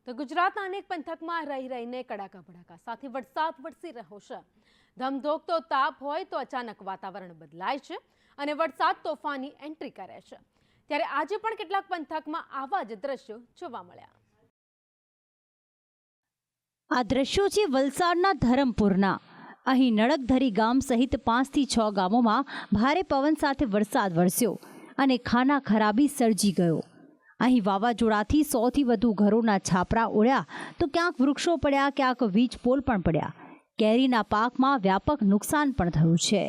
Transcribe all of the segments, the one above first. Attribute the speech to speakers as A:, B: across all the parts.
A: તો ગુજરાતના અનેક પંથકમાં રહી રહીને કડાકા ભડાકા સાથે વરસાદ વરસી રહ્યો છે। ધમધોકતો તાપ હોય તો અચાનક વાતાવરણ બદલાય છે અને વરસાદ તોફાની એન્ટ્રી કરે છે। ત્યારે આજે પણ કેટલાક પંથકમાં આવા જ દ્રશ્યો જોવા મળ્યા।
B: આ દ્રશ્યો છે વલસાડના ધરમપુરના। અહીં નડકધરી ગામ સહિત 5 થી 6 ગામોમાં ભારે પવન સાથે વરસાદ વરસ્યો અને ખાના ખરાબી સર્જી ગયો। અહીં વાવાઝોડાથી 100 થી વધુ ઘરોના છાપરા ઉડ્યા તો ક્યાંક વૃક્ષો પડ્યા, ક્યાંક વીજ પોલ પણ પડ્યા। કેરીના પાકમાં વ્યાપક નુકસાન પણ થયું છે।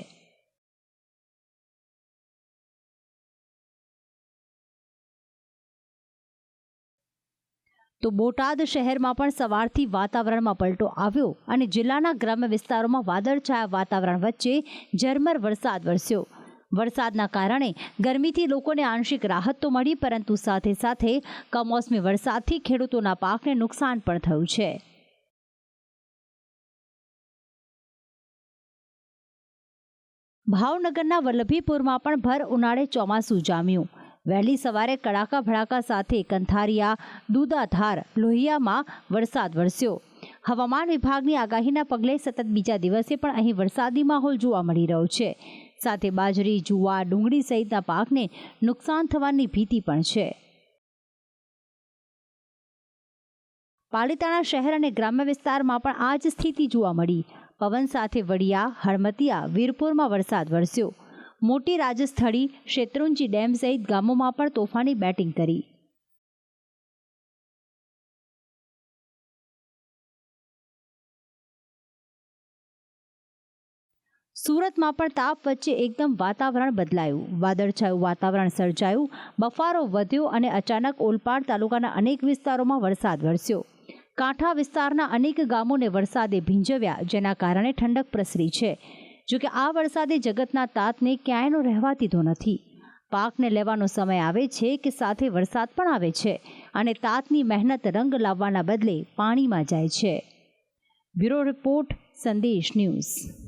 B: તો બોટાદ શહેરમાં પણ સવારથી વાતાવરણમાં પલટો આવ્યો અને જિલ્લાના ગ્રામ્ય વિસ્તારોમાં વાદળછાયા વાતાવરણ વચ્ચે ઝરમર વરસાદ વરસ્યો। વરસાદના કારણે ગરમીથી લોકોને આંશિક રાહત તો મળી, પરંતુ સાથે સાથે કમોસમી વરસાદથી ખેડૂતોના પાકને નુકસાન પણ થયું છે। ભાવનગરના વલ્લભીપુરમાં પણ ભર ઉનાળે ચોમાસું જામ્યું। વહેલી સવારે કડાકા ભડાકા સાથે કંથારિયા, દૂધાધાર, લોહિયામાં વરસાદ વરસ્યો। હવામાન વિભાગની આગાહીના પગલે સતત બીજા દિવસે પણ અહીં વરસાદી માહોલ જોવા મળી રહ્યો છે। સાથે બાજરી, જુવાર, ડુંગળી સહિતના પાકને નુકસાન થવાની ભીતિ પણ છે। પાલિતાણા શહેર અને ગ્રામ્ય વિસ્તારમાં પણ આ જ સ્થિતિ જોવા મળી। પવન સાથે વડિયા, હળમતિયા, વીરપુરમાં વરસાદ વરસ્યો। મોટી રાજસ્થળી, શેત્રુંજી ડેમ સહિત ગામોમાં પણ તોફાની બેટિંગ કરી। સુરતમાં પણ તાપ વચ્ચે એકદમ વાતાવરણ બદલાયું। વાદળછાયું વાતાવરણ સર્જાયું, બફારો વધ્યો અને અચાનક ઓલપાડ તાલુકાના અનેક વિસ્તારોમાં વરસાદ વરસ્યો। કાંઠા વિસ્તારના અનેક ગામોને વરસાદે ભીંજવ્યા, જેના કારણે ઠંડક પ્રસરી છે। જોકે આ વરસાદે જગતના તાતને ક્યાંયનો રહેવા દીધો નથી। પાકને લેવાનો સમય આવે છે કે સાથે વરસાદ પણ આવે છે અને તાતની મહેનત રંગ લાવવાના બદલે પાણીમાં જાય છે। બ્યુરો રિપોર્ટ, સંદેશ ન્યૂઝ।